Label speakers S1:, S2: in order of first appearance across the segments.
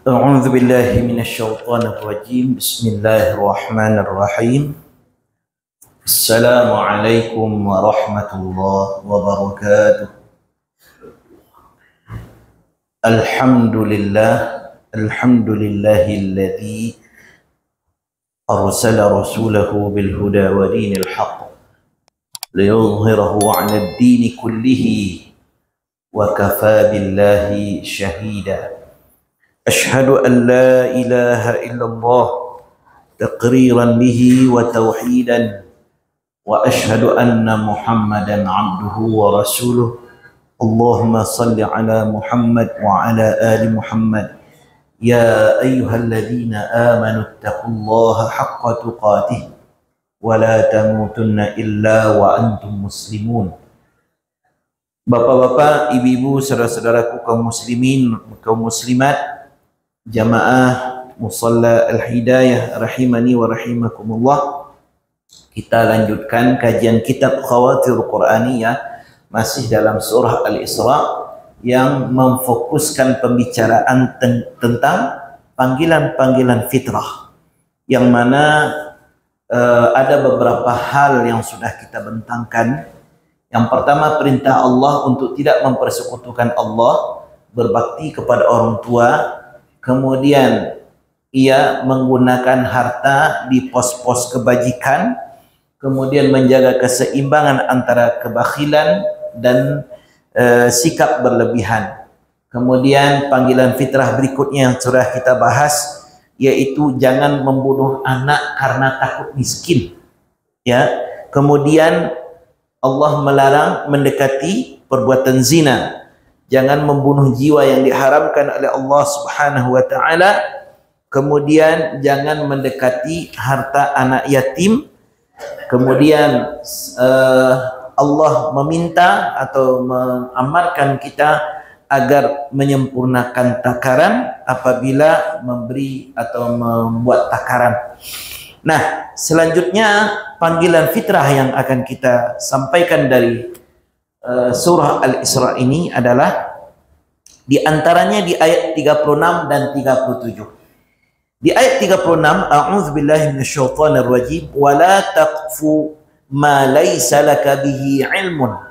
S1: أعوذ بالله من الشيطان الرجيم بسم الله الرحمن الرحيم السلام عليكم ورحمة الله وبركاته الحمد لله الذي أرسل رسوله بالهدى ودين الحق ليظهره على الدين كله وكفى بالله شهيدا أشهد أن لا إله إلا الله تقريرا به وتوحيدا وأشهد أن محمدا عبده ورسوله اللهم صل على محمد وعلى آل محمد يا أيها الذين آمنوا اتقوا الله حق تقاته ولا تموتن إلا وأنتم مسلمون. Bapak-bapak, ibu-ibu, saudara-saudaraku kaum muslimin, kaum muslimat, jamaah Musalla Al-Hidayah rahimani wa rahimakumullah. Kita lanjutkan kajian kitab Khawatirul Quraniyah masih dalam surah Al-Isra yang memfokuskan pembicaraan tentang panggilan-panggilan fitrah, yang mana ada beberapa hal yang sudah kita bentangkan. Yang pertama, perintah Allah untuk tidak mempersekutukan Allah, berbakti kepada orang tua. Kemudian ia menggunakan harta di pos-pos kebajikan, kemudian menjaga keseimbangan antara kebakhilan dan sikap berlebihan. Kemudian panggilan fitrah berikutnya yang sudah kita bahas, yaitu jangan membunuh anak karena takut miskin. Ya, kemudian Allah melarang mendekati perbuatan zina. Jangan membunuh jiwa yang diharamkan oleh Allah Subhanahu wa taala. Kemudian jangan mendekati harta anak yatim. Kemudian Allah meminta atau mengamarkan kita agar menyempurnakan takaran apabila memberi atau membuat takaran. Nah, selanjutnya panggilan fitrah yang akan kita sampaikan dari surah Al-Isra ini adalah di antaranya di ayat 36 dan 37. Di ayat 36, a'udzubillahi minasyaitonir rajim, wa la taqfu ma laysa laka bihi ilmun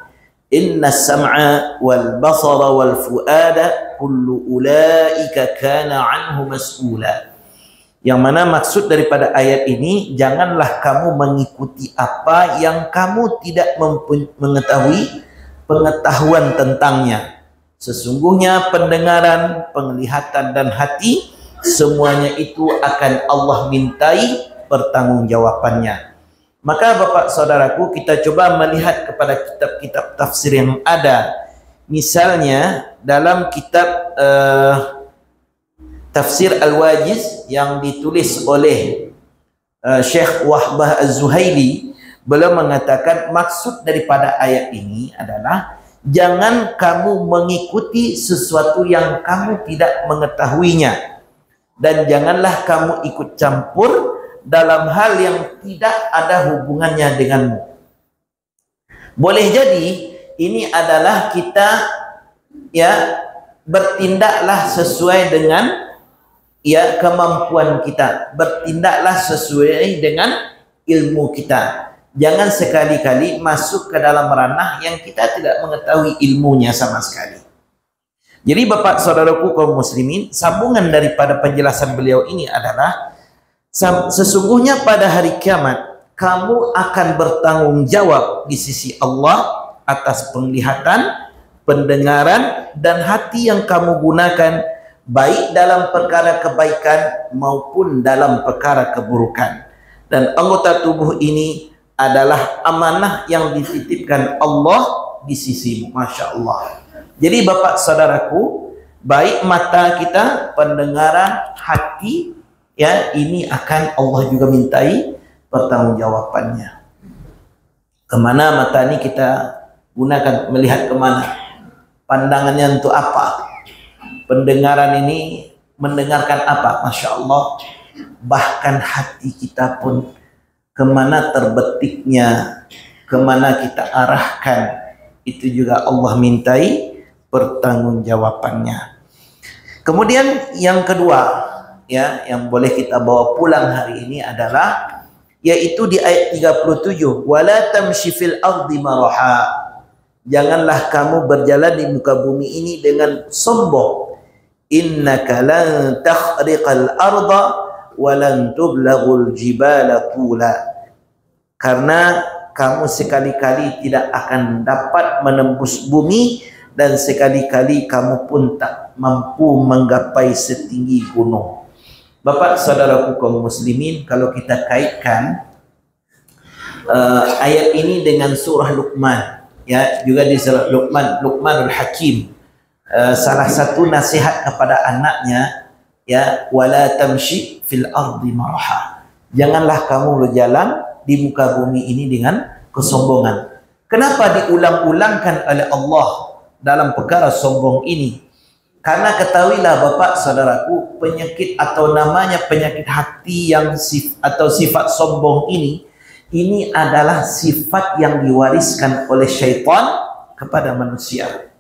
S1: innas sam'a wal basara wal fuada kullu ulaika kana anhu mas'ula. Yang mana maksud daripada ayat ini, janganlah kamu mengikuti apa yang kamu tidak mengetahui pengetahuan tentangnya. Sesungguhnya pendengaran, penglihatan dan hati, semuanya itu akan Allah mintai pertanggungjawabannya. Maka Bapak Saudaraku, kita coba melihat kepada kitab-kitab tafsir yang ada. Misalnya dalam kitab Tafsir Al-Wajiz yang ditulis oleh Syekh Wahbah Az-Zuhaili, beliau mengatakan maksud daripada ayat ini adalah jangan kamu mengikuti sesuatu yang kamu tidak mengetahuinya, dan janganlah kamu ikut campur dalam hal yang tidak ada hubungannya denganmu. Boleh jadi ini adalah kita bertindaklah sesuai dengan kemampuan kita, bertindaklah sesuai dengan ilmu kita. Jangan sekali-kali masuk ke dalam ranah yang kita tidak mengetahui ilmunya sama sekali. Jadi Bapak Saudaraku kaum muslimin, sambungan daripada penjelasan beliau ini adalah sesungguhnya pada hari kiamat kamu akan bertanggung jawab di sisi Allah atas penglihatan, pendengaran dan hati yang kamu gunakan, baik dalam perkara kebaikan maupun dalam perkara keburukan. Dan anggota tubuh ini adalah amanah yang dititipkan Allah di sisimu. Masya Allah. Jadi Bapak Saudaraku, baik mata kita, pendengaran, hati, ini akan Allah juga mintai pertanggungjawabannya. Kemana mata ini kita gunakan, melihat kemana? Pandangannya untuk apa? Pendengaran ini mendengarkan apa? Masya Allah. Bahkan hati kita pun kemana terbetiknya, kemana kita arahkan, itu juga Allah mintai pertanggungjawabannya. Kemudian yang kedua, ya, yang boleh kita bawa pulang hari ini adalah yaitu di ayat 37, wala tamshi fil ardi maraha. Janganlah kamu berjalan di muka bumi ini dengan sombong. Innaka lan takhriqal arda wa lan tublaghul jibala tula. Karena kamu sekali-kali tidak akan dapat menembus bumi dan sekali-kali kamu pun tak mampu menggapai setinggi gunung. Bapak saudaraku kaum muslimin, kalau kita kaitkan ayat ini dengan surah Luqman, ya, juga di surah Luqmanul Hakim, salah satu nasihat kepada anaknya, ya, wala tamshi fil ardi maraha. Janganlah kamu berjalan di muka bumi ini dengan kesombongan. Kenapa diulang-ulangkan oleh Allah dalam perkara sombong ini? Karena ketahuilah Bapak saudaraku, penyakit atau namanya penyakit hati yang sifat sombong ini adalah sifat yang diwariskan oleh syaitan kepada manusia.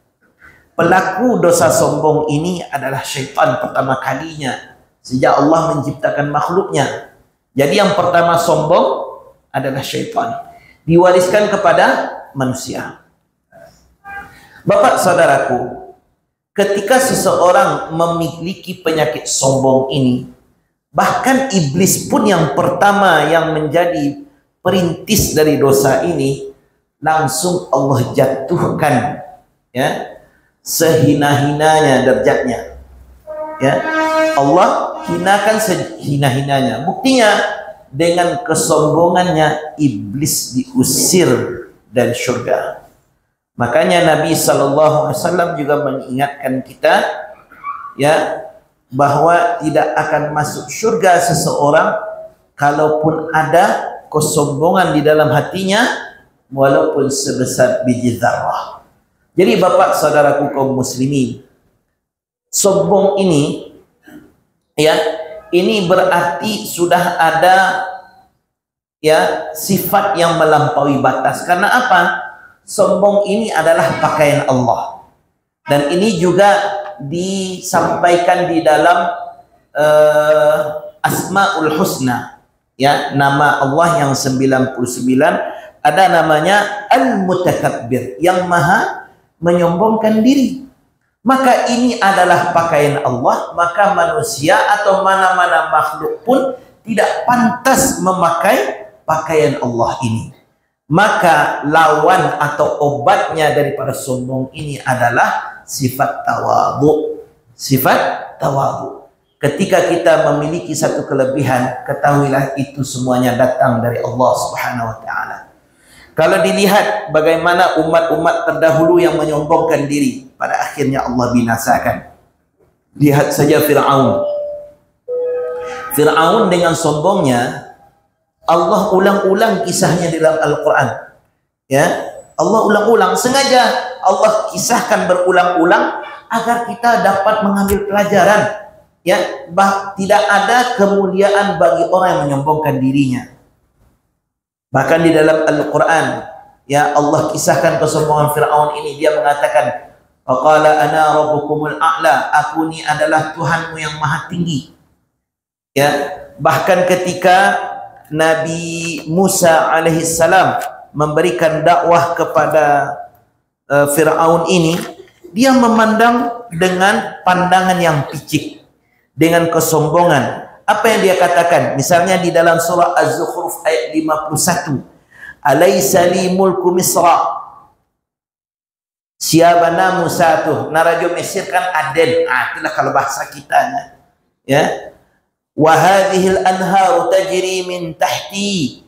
S1: Pelaku dosa sombong ini adalah syaitan pertama kalinya sejak Allah menciptakan makhluknya. Jadi yang pertama sombong adalah syaitan, diwariskan kepada manusia. Bapak saudaraku, ketika seseorang memiliki penyakit sombong ini, bahkan iblis pun yang pertama yang menjadi perintis dari dosa ini, langsung Allah jatuhkan, ya, sehina-hinanya derajatnya, ya. Allah hinakan sehina-hinanya. Buktinya dengan kesombongannya iblis diusir dari surga. Makanya Nabi SAW juga mengingatkan kita, ya, bahwa tidak akan masuk surga seseorang kalaupun ada kesombongan di dalam hatinya, walaupun sebesar biji zarrah. Jadi Bapak saudaraku kaum muslimin, sombong ini, ya, ini berarti sudah ada, ya, sifat yang melampaui batas. Karena apa? Sombong ini adalah pakaian Allah. Dan ini juga disampaikan di dalam Asmaul Husna, ya, nama Allah yang 99, ada namanya Al-Mutakabbir, yang maha menyombongkan diri. Maka ini adalah pakaian Allah, maka manusia atau mana-mana makhluk pun tidak pantas memakai pakaian Allah ini. Maka lawan atau obatnya daripada sombong ini adalah sifat tawadhu. Sifat tawadhu. Ketika kita memiliki satu kelebihan, ketahuilah itu semuanya datang dari Allah Subhanahu wa taala. Kalau dilihat bagaimana umat-umat terdahulu yang menyombongkan diri, pada akhirnya Allah binasakan. Lihat saja Fir'aun. Fir'aun dengan sombongnya, Allah ulang-ulang kisahnya di dalam Al-Quran. Ya, Allah ulang-ulang, sengaja Allah kisahkan berulang-ulang agar kita dapat mengambil pelajaran. Ya, tidak ada kemuliaan bagi orang yang menyombongkan dirinya. Bahkan di dalam Al-Quran, ya, Allah kisahkan kesombongan Fir'aun ini. Dia mengatakan, faqala ana rabbukumul a'la, aku ini adalah Tuhanmu yang maha tinggi. Ya, bahkan ketika Nabi Musa alaihissalam memberikan dakwah kepada Fir'aun ini, dia memandang dengan pandangan yang picik, dengan kesombongan. Apa yang dia katakan? Misalnya di dalam surah Az-Zukhruf ayat 51, alaysa li mulku Misra. Siapa Musa tuh? Narajo Mesir kan Aden. Itulah kalau bahasa kitanya. Ya. Wa hadhil anharu tajri min tahti.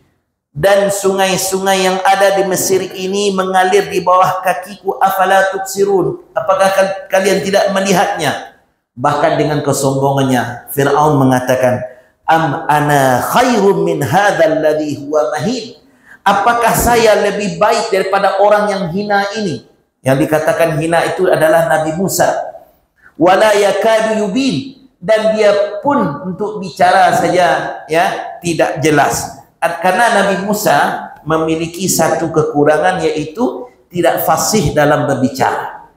S1: Dan sungai-sungai yang ada di Mesir ini mengalir di bawah kakiku. Afala tubsirun. Apakah kalian tidak melihatnya? Bahkan dengan kesombongannya, Fir'aun mengatakan, am ana khairum min hadzal ladzi huwa mahin. Apakah saya lebih baik daripada orang yang hina ini? Yang dikatakan hina itu adalah Nabi Musa. Wala yakadu yubin, dan dia pun untuk bicara saja, ya, tidak jelas. Karena Nabi Musa memiliki satu kekurangan, yaitu tidak fasih dalam berbicara.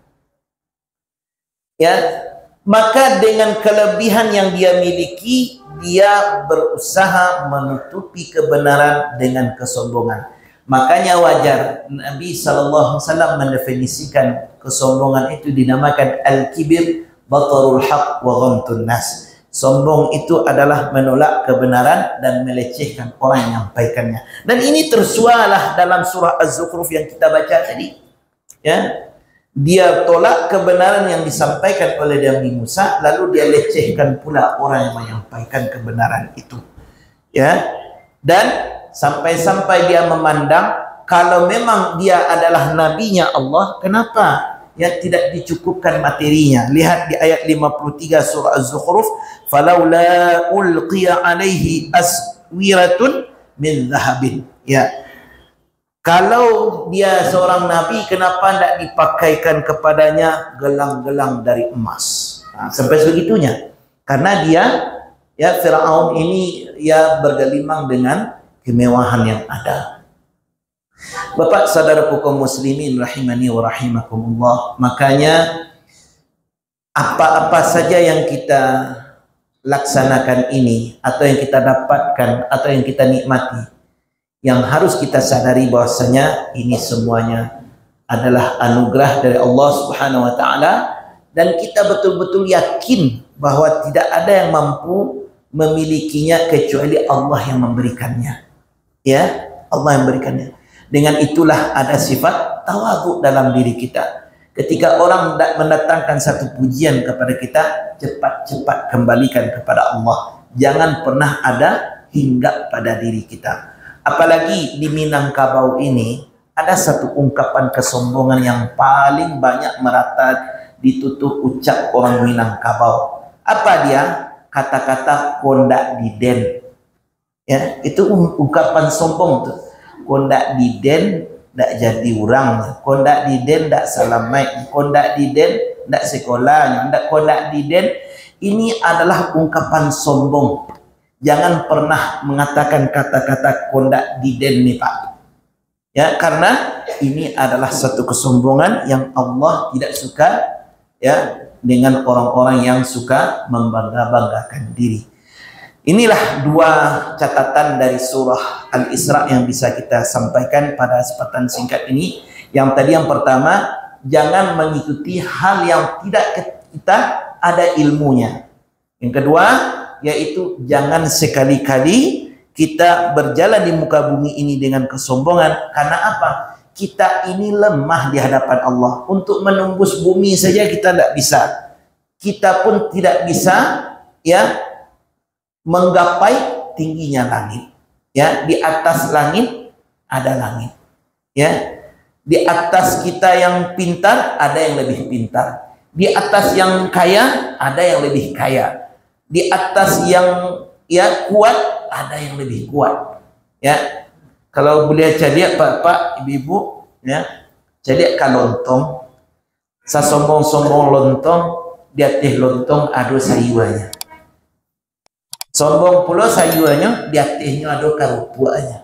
S1: Ya, maka dengan kelebihan yang dia miliki, dia berusaha menutupi kebenaran dengan kesombongan. Makanya wajar Nabi SAW mendefinisikan kesombongan itu dinamakan al-kibir, batarul haq wa ghamtun nas. Sombong itu adalah menolak kebenaran dan melecehkan orang yang menyampaikannya. Dan ini tersualah dalam surah Az-Zukhruf yang kita baca tadi. Ya, dia tolak kebenaran yang disampaikan oleh Nabi Musa, lalu dia lecehkan pula orang yang menyampaikan kebenaran itu. Ya, dan sampai-sampai dia memandang kalau memang dia adalah nabinya Allah, kenapa ya tidak dicukupkan materinya? Lihat di ayat 53 surah Az-Zukhruf, falaula ulqiya alaihi aswiratun min dhahabin. Ya, kalau dia seorang nabi, kenapa tidak dipakaikan kepadanya gelang-gelang dari emas? Nah, sampai segitunya. Karena dia, ya Fir'aun ini ya bergelimang dengan kemewahan yang ada. Bapak saudaraku kaum muslimin rahimani wa rahimakumullah. Makanya apa-apa saja yang kita laksanakan ini, atau yang kita dapatkan, atau yang kita nikmati, yang harus kita sadari bahwasanya ini semuanya adalah anugerah dari Allah Subhanahu wa taala, dan kita betul-betul yakin bahwa tidak ada yang mampu memilikinya kecuali Allah yang memberikannya. Ya, Allah yang memberikannya. Dengan itulah ada sifat tawadhu dalam diri kita. Ketika orang mendatangkan satu pujian kepada kita, cepat-cepat kembalikan kepada Allah. Jangan pernah ada hinggap pada diri kita. Apalagi di Minangkabau ini ada satu ungkapan kesombongan yang paling banyak merata ditutup ucap orang Minangkabau. Apa dia? Kata-kata kondak diden. Ya, itu ungkapan sombong tuh. Kondak diden ndak jadi orang, kondak diden ndak salamai, kondak diden ndak sekolah, ndak kondak diden. Ini adalah ungkapan sombong. Jangan pernah mengatakan kata-kata kondak diden nih Pak. Ya, karena ini adalah satu kesombongan yang Allah tidak suka, ya, dengan orang-orang yang suka membangga-banggakan diri. Inilah dua catatan dari surah Al-Isra yang bisa kita sampaikan pada kesempatan singkat ini. Yang pertama, jangan mengikuti hal yang tidak kita ada ilmunya. Yang kedua, yaitu jangan sekali-kali kita berjalan di muka bumi ini dengan kesombongan. Karena apa? Kita ini lemah di hadapan Allah. Untuk menembus bumi saja kita tidak bisa. Kita pun tidak bisa, ya, menggapai tingginya langit. Ya, di atas langit ada langit. Ya, di atas kita yang pintar ada yang lebih pintar. Di atas yang kaya ada yang lebih kaya. Di atas yang ya kuat ada yang lebih kuat. Ya, kalau boleh jadi Bapak, Ibu-ibu, ya, jadi kalontong, sasombong-sombong lontong, di atas lontong ada sayuannya. Sombong pula sayuannya, di atasnya ada karupuannya.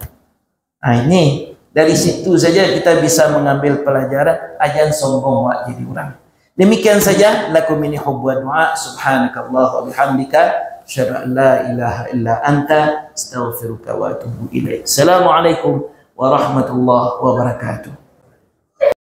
S1: Nah, ini dari situ saja kita bisa mengambil pelajaran, ajan sombong wak jadi orang. Demikian saja lakum minni hubbu du'a, subhanakallah wa bihamdika, asyhadu an la ilaha illa anta, astaghfiruka wa atubu ilaik. Assalamualaikum warahmatullahi wabarakatuh.